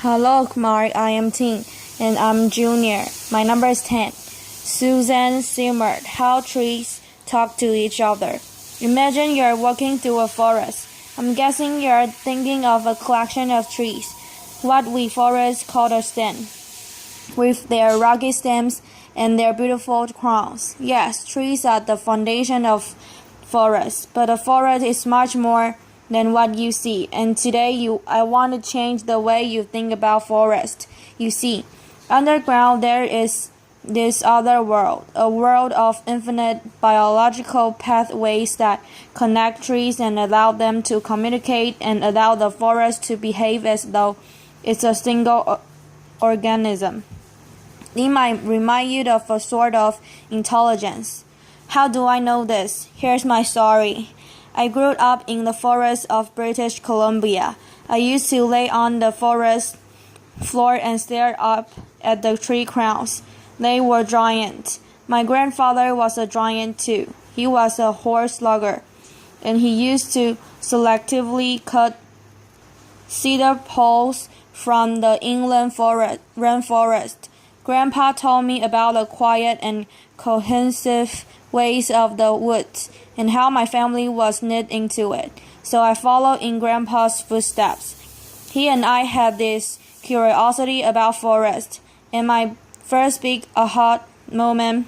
Hello, Simard. I am 10, and I'm junior. My number is 10. Suzanne, Simard. How trees talk to each other. Imagine you're walking through a forest. I'm guessing you're thinking of a collection of trees, what we forests call a stand, with their rugged stems and their beautiful crowns. Yes, trees are the foundation of forests, but a forest is much more than what you see. And today I want to change the way you think about forest. You see, underground there is this other world, a world of infinite biological pathways that connect trees and allow them to communicate and allow the forest to behave as though it's a single organism. It might remind you of a sort of intelligence. How do I know this? Here's my story. I grew up in the forests of British Columbia. I used to lay on the forest floor and stare up at the tree crowns. They were giant. My grandfather was a giant too. He was a horse lugger, and he used to selectively cut cedar poles from the inland rainforest. Grandpa told me about the quiet and cohesive ways of the woods and how my family was knit into it. So I followed in Grandpa's footsteps. He and I had this curiosity about forest, and my first big aha moment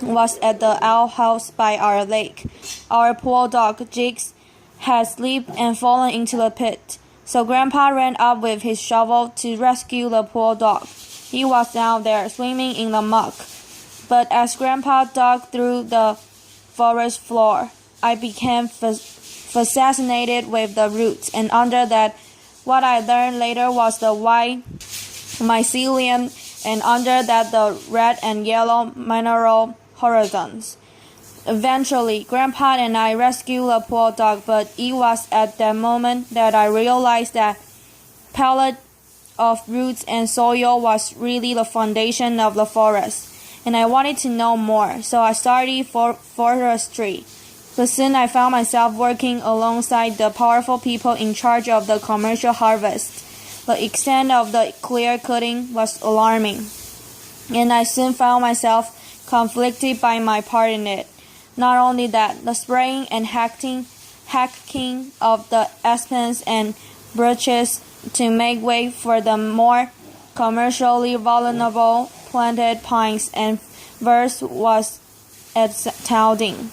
was at the outhouse by our lake. Our poor dog, Jigs, had slipped and fallen into the pit. So Grandpa ran up with his shovel to rescue the poor dog. He was down there swimming in the muck. But as Grandpa dug through the forest floor, I became fascinated with the roots, and under that, what I learned later was the white mycelium, and under that the red and yellow mineral horizons. Eventually, Grandpa and I rescued the poor dog, but it was at that moment that I realized that palette of roots and soil was really the foundation of the forest, and I wanted to know more, so I studied forestry. But soon I found myself working alongside the powerful people in charge of the commercial harvest. The extent of the clear cutting was alarming, and I soon found myself conflicted by my part in it. Not only that, the spraying and hacking of the aspens and birches to make way for the more commercially vulnerable planted pines and firs was astounding.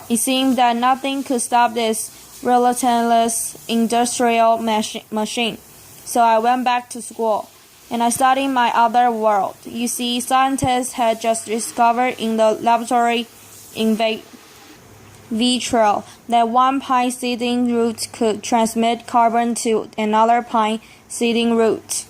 It seemed that nothing could stop this relentless industrial machine. So I went back to school, and I studied my other world. You see, scientists had just discovered in the laboratory in vitro that one pine seeding root could transmit carbon to another pine seeding root.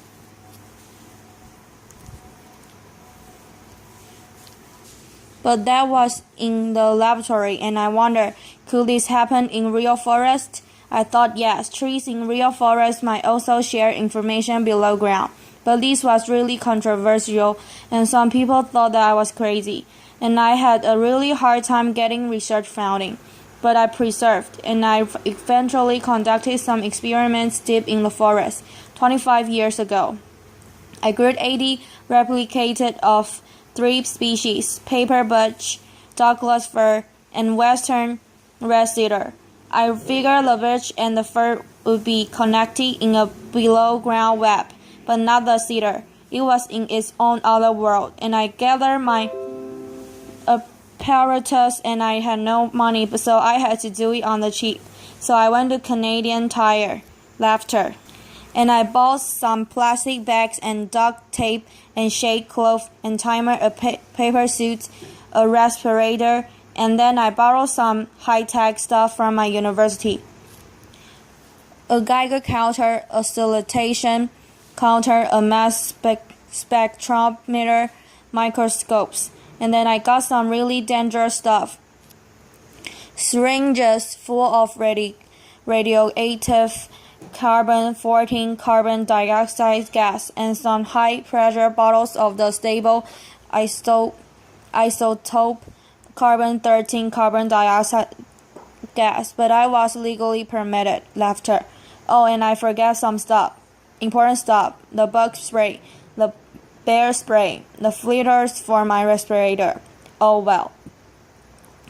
But that was in the laboratory, and I wondered, could this happen in real forest? I thought yes, trees in real forest might also share information below ground. But this was really controversial, and some people thought that I was crazy, and I had a really hard time getting research funding. But I persevered, and I eventually conducted some experiments deep in the forest 25 years ago. I grew 80 replicated of 3 species: paper birch, Douglas fir, and western red cedar. I figured the birch and the fir would be connected in a below-ground web, but not the cedar. It was in its own other world, and I gathered my apparatus, and I had no money, so I had to do it on the cheap. So I went to Canadian Tire, laughter, and I bought some plastic bags and duct tape and shade cloth and timer, a paper suit, a respirator, and then I borrowed some high-tech stuff from my university. A Geiger counter, a salutation counter, a mass spectrometer, microscopes, and then I got some really dangerous stuff. Syringes full of radioactive carbon-14 carbon dioxide gas, and some high-pressure bottles of the stable isotope carbon-13 carbon dioxide gas, but I was legally permitted. Laughter. Oh, and I forgot some stuff. important stuff, the bug spray, the bear spray, the filters for my respirator. Oh well.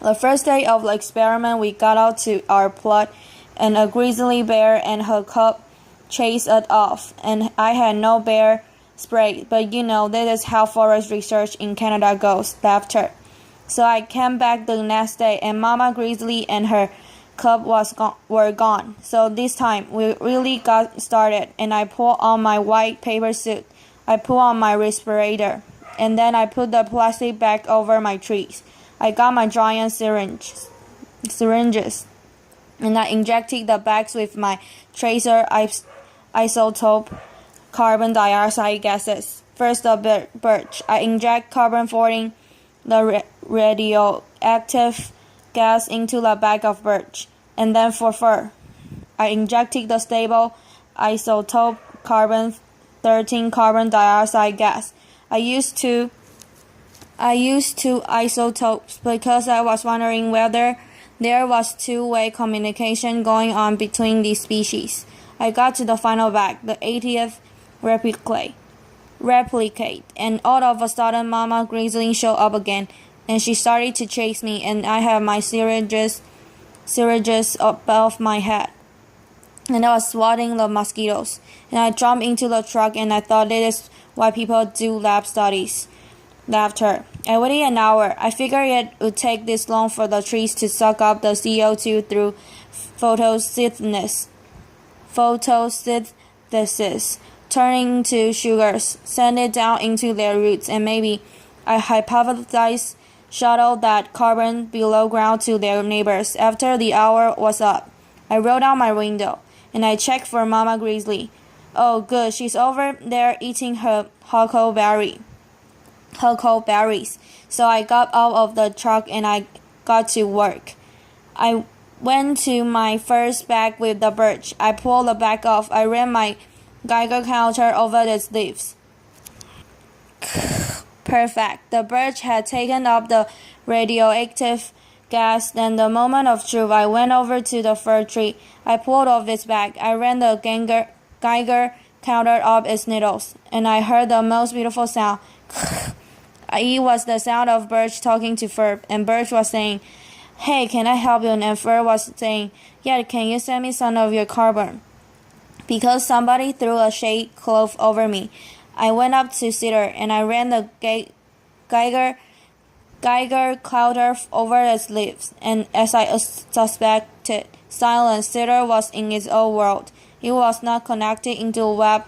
The first day of the experiment, we got out to our plot, and a grizzly bear and her cub chased us off, and I had no bear spray, but this is how forest research in Canada goes, laughed her. So I came back the next day, and Mama Grizzly and her cub were gone. So this time, we really got started, and I pulled on my white paper suit. I put on my respirator, and then I put the plastic bag over my trees. I got my giant syringes, and I injected the bags with my tracer isotope carbon dioxide gases. First the birch. I inject carbon-14, the radioactive gas into the bag of birch. And then for fur, I injected the stable isotope carbon-13 carbon dioxide gas. I used two isotopes because I was wondering whether there was two-way communication going on between these species. I got to the final bag, the 80th replicate, and all of a sudden Mama Grizzly showed up again, and she started to chase me, and I had my syringes above my head, and I was swatting the mosquitoes, and I jumped into the truck, and I thought this is why people do lab studies, laughed her. I waited an hour. I figured it would take this long for the trees to suck up the CO2 through photosynthesis, turning to sugars, send it down into their roots, and maybe, I hypothesized, shuttle that carbon below ground to their neighbors. After the hour was up, I rolled out my window, and I checked for Mama Grizzly. Oh good, she's over there eating her huckleberries. So I got out of the truck and I got to work. I went to my first bag with the birch. I pulled the bag off. I ran my Geiger counter over its leaves. Perfect. The birch had taken up the radioactive gas. Then the moment of truth, I went over to the fir tree. I pulled off its bag. I ran the Geiger counter up its needles, and I heard the most beautiful sound. It was the sound of birch talking to fir, and birch was saying, "Hey, can I help you?" And fir was saying, "Yeah, can you send me some of your carbon?" Because somebody threw a shade cloth over me, I went up to Cedar, and I ran the Geiger counter over its leaves, and as I suspected, silent, Cedar was in its own world. It was not connected into a web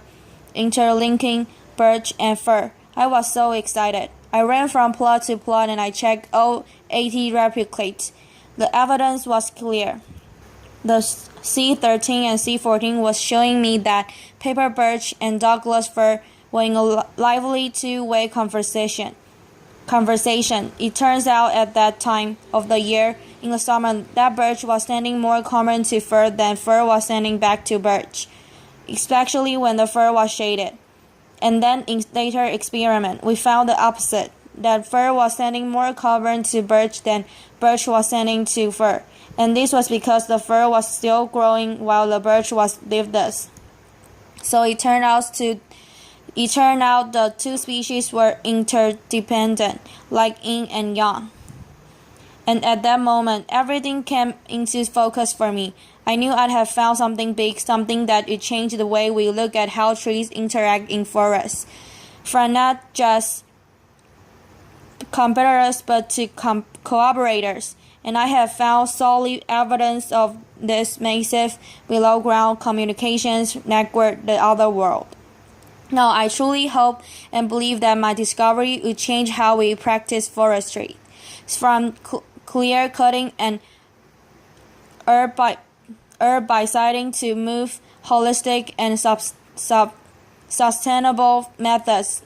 interlinking birch and fir. I was so excited. I ran from plot to plot and I checked all 80 replicates. The evidence was clear. The C13 and C14 was showing me that paper birch and Douglas fir were in a lively two-way conversation. It turns out at that time of the year, in the summer, that birch was sending more carbon to fir than fir was sending back to birch, especially when the fir was shaded. And then in later experiment, we found the opposite, that fir was sending more carbon to birch than birch was sending to fir. And this was because the fir was still growing while the birch was leafless. So it turned out the two species were interdependent, like yin and yang. And at that moment, everything came into focus for me. I knew I'd have found something big, something that would change the way we look at how trees interact in forests. From not just competitors, but to collaborators. And I have found solid evidence of this massive below-ground communications network the other world. Now, I truly hope and believe that my discovery will change how we practice forestry. From clear cutting and herbiciding to move holistic and sustainable methods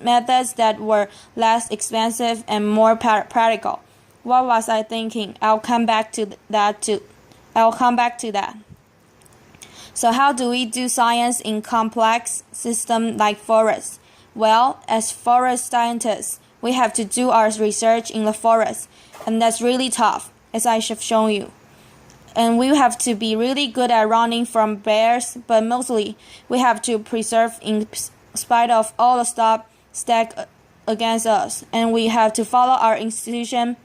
that were less expensive and more practical. What was I thinking? I'll come back to that. So how do we do science in complex systems like forests? Well, as forest scientists, we have to do our research in the forest, and that's really tough, as I have shown you. And we have to be really good at running from bears, but mostly we have to preserve in spite of all the stuff stacked against us. And we have to follow our institution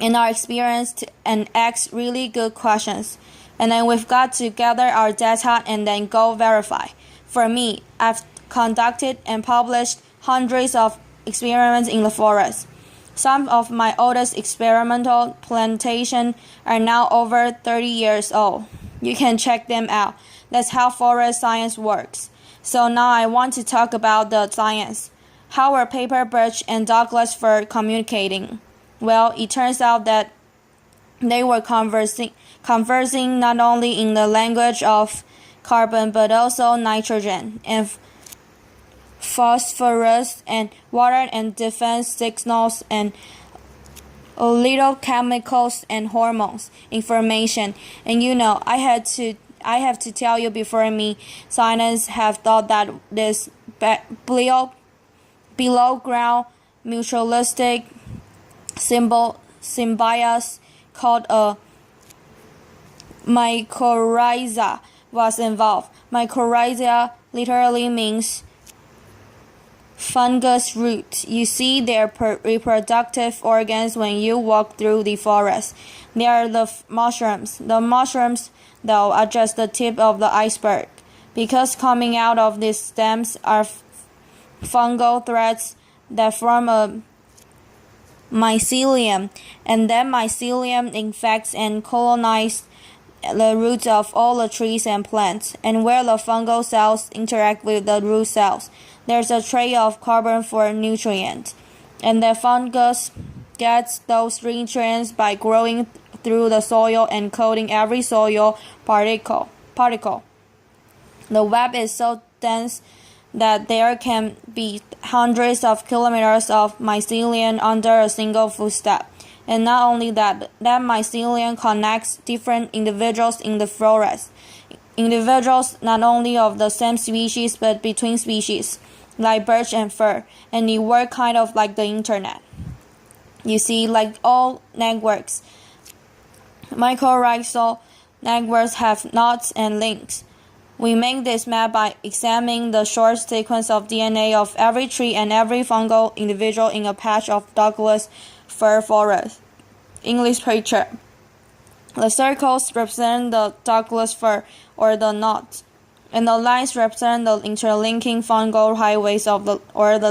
and our experience and ask really good questions. And then we've got to gather our data and then go verify. For me, I've conducted and published hundreds of experiments in the forest. Some of my oldest experimental plantations are now over 30 years old. You can check them out. That's how forest science works. So now I want to talk about the science. How were paper, birch, and Douglas fir communicating? Well, it turns out that they were conversing not only in the language of carbon but also nitrogen and phosphorus and water and defense signals and little chemicals and hormones information. And I have to tell you before me, scientists have thought that this below ground mutualistic symbiosis called a mycorrhiza was involved. Mycorrhiza literally means fungus root. You see their reproductive organs when you walk through the forest. They are the mushrooms. The mushrooms, though, are just the tip of the iceberg, because coming out of these stems are fungal threads that form a mycelium, and that mycelium infects and colonizes the roots of all the trees and plants. And where the fungal cells interact with the root cells, there's a trail of carbon for nutrients, and the fungus gets those nutrients by growing through the soil and coating every soil particle. The web is so dense that there can be hundreds of kilometers of mycelium under a single footstep. And not only that mycelium connects different individuals in the forest. Individuals not only of the same species but between species, like birch and fir, and it works kind of like the internet. You see, like all networks, mycorrhizal networks have knots and links. We make this map by examining the short sequence of DNA of every tree and every fungal individual in a patch of Douglas fir forest. English picture. The circles represent the Douglas fir, or the knot, and the lines represent the interlinking fungal highways of the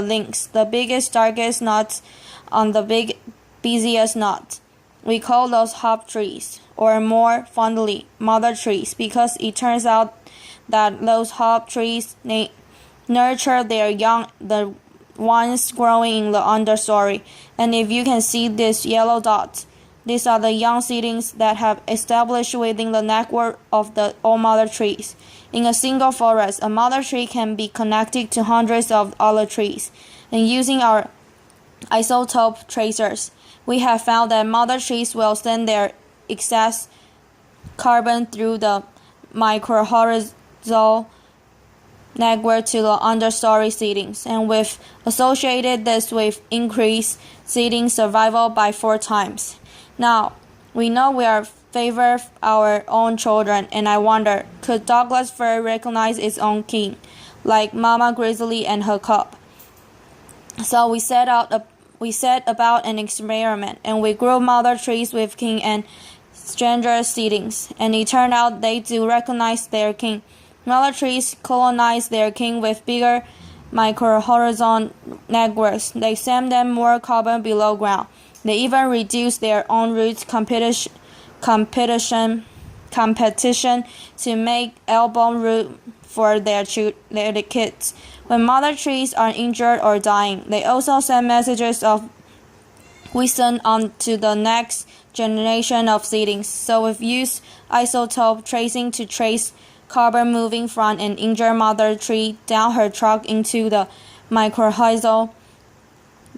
links. The biggest, darkest knots on the busiest knot. We call those hop trees, or more fondly, mother trees, because it turns out that those hop trees nurture their young, the ones growing in the understory. And if you can see these yellow dots, these are the young seedlings that have established within the network of the old mother trees. In a single forest, a mother tree can be connected to hundreds of other trees. And using our isotope tracers, we have found that mother trees will send their excess carbon through the mycorrhizal network to the understory seedlings, and we've associated this with increased seedling survival by 4 times. Now, we know we are favor our own children, and I wonder, could Douglas fir recognize its own king, like Mama Grizzly and her cub? So we set about an experiment, and we grew mother trees with king and stranger seedlings, and it turned out they do recognize their king. Mother trees colonize their king with bigger mycorrhizal networks. They send them more carbon below ground. They even reduce their own roots competition to make elbow root for their kids. When mother trees are injured or dying, they also send messages of wisdom on to the next generation of seedlings. So we've used isotope tracing to trace carbon moving from an injured mother tree down her trunk into the mycorrhizal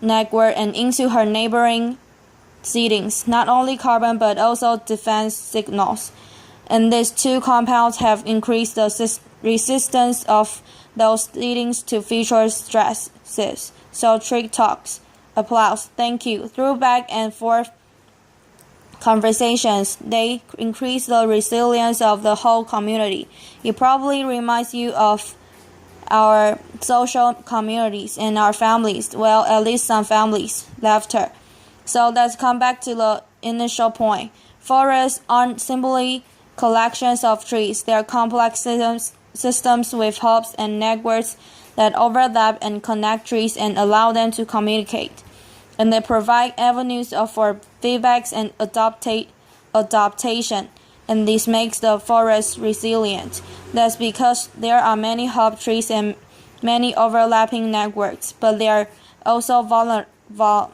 network and into her neighboring seedlings. Not only carbon but also defense signals. And these 2 compounds have increased the resistance of those seedlings to future stresses. So trick talks. Applause. Thank you. Through back and forth conversations. They increase the resilience of the whole community. It probably reminds you of our social communities and our families. Well, at least some families. Laughter. So let's come back to the initial point. Forests aren't simply collections of trees. They are complex systems with hubs and networks that overlap and connect trees and allow them to communicate. And they provide avenues for feedbacks and adaptation. And this makes the forest resilient. That's because there are many hub trees and many overlapping networks, but they are also vulnerable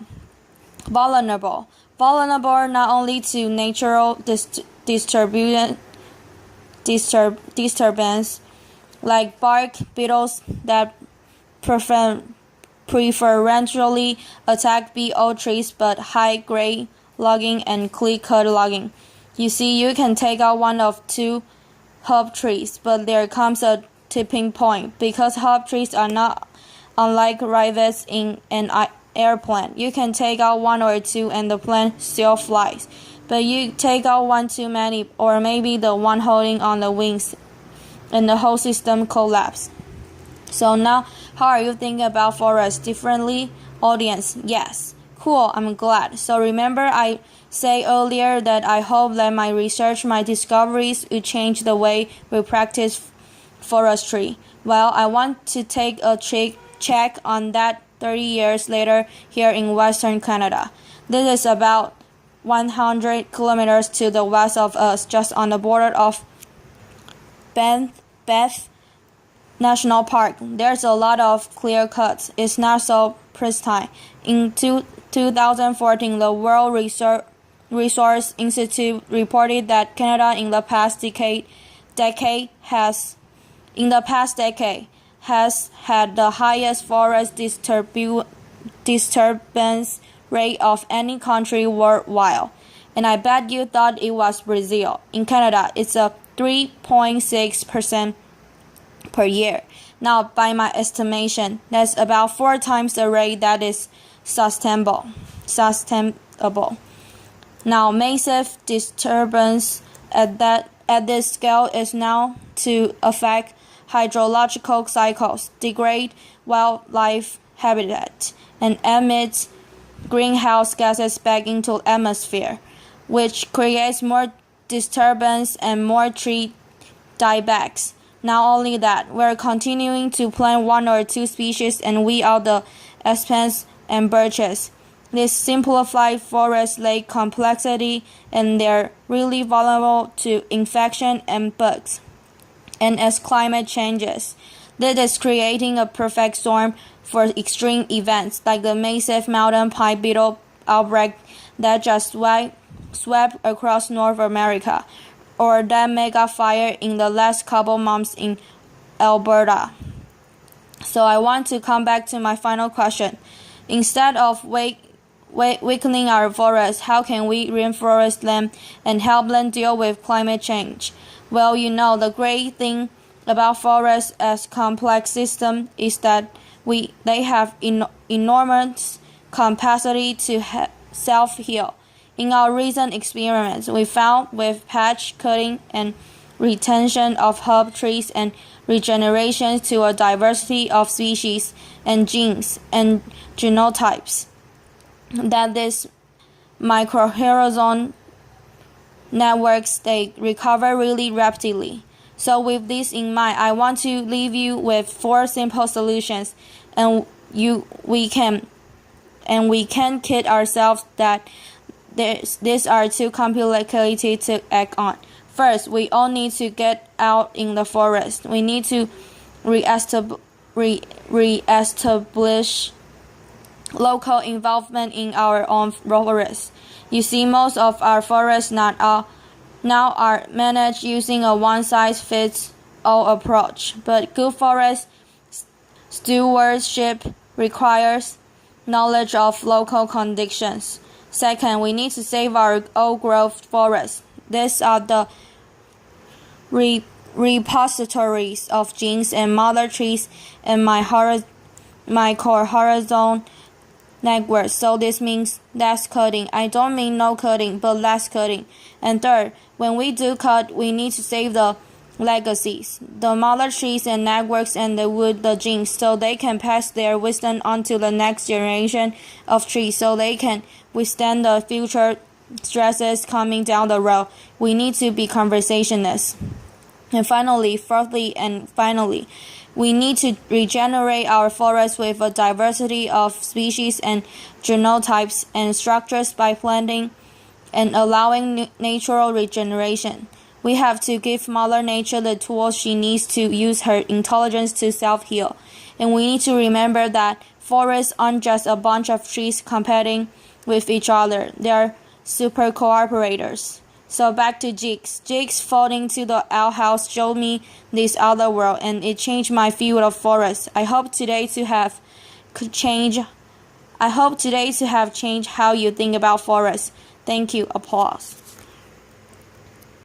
not only to natural disturbance like bark beetles that preferentially attack big old trees, but high-grade logging and clear-cut logging. You see, you can take out one of two hub trees, but there comes a tipping point because hub trees are not unlike rivets in an airplane. You can take out one or two and the plane still flies, but you take out one too many, or maybe the one holding on the wings, and the whole system collapses. So now, how are you thinking about forests differently? Audience, yes. Cool, I'm glad. So remember I said earlier that I hope that my research, my discoveries will change the way we practice forestry. Well, I want to take a check on that 30 years later here in Western Canada. This is about 100 kilometers to the west of us, just on the border of Banff National Park. There's a lot of clear cuts. It's not so pristine. In 2014, the World Resource Institute reported that Canada in the past decade has had the highest forest disturbance rate of any country worldwide. And I bet you thought it was Brazil. In Canada, it's a 3.6% per year. Now, by my estimation, that's about 4 times the rate that is sustainable. Now, massive disturbance at this scale is now to affect hydrological cycles, degrade wildlife habitat, and emit greenhouse gases back into the atmosphere, which creates more disturbance and more tree diebacks. Not only that, we're continuing to plant 1 or 2 species and weed out the aspens and birches. This simplified forest lack complexity and they're really vulnerable to infection and bugs. And as climate changes, this is creating a perfect storm for extreme events like the massive mountain pine beetle outbreak that just swept across North America, or that mega fire in the last couple months in Alberta. So I want to come back to my final question. Instead of weakening our forests, how can we reinforce them and help them deal with climate change? Well, the great thing about forests as complex systems is that they have enormous capacity to self-heal. In our recent experiments, we found with patch cutting and retention of hub trees and regeneration to a diversity of species and genes and genotypes that these microhorizon networks, they recover really rapidly. So with this in mind, I want to leave you with 4 simple solutions, and we can't kid ourselves that these are too complicated to act on. First, we all need to get out in the forest. We need to re-establish local involvement in our own forests. You see, most of our forests now are managed using a one-size-fits-all approach, but good forest stewardship requires knowledge of local conditions. Second, we need to save our old-growth forests. These are the repositories of genes and mother trees and my core horizon networks, so this means less cutting. I don't mean no cutting, but less cutting. And third, when we do cut, we need to save the legacies, the mother trees and networks and the wood, the genes, so they can pass their wisdom on to the next generation of trees, so they can withstand the future stresses coming down the road. We need to be conversationists. And fourthly, we need to regenerate our forests with a diversity of species and genotypes and structures by planting and allowing natural regeneration. We have to give Mother Nature the tools she needs to use her intelligence to self-heal. And we need to remember that forests aren't just a bunch of trees competing with each other. They are super cooperators. So back to Jigs. Jigs falling to the outhouse showed me this other world, and it changed my view of forests. I hope today to have changed how you think about forests. Thank you. Applause.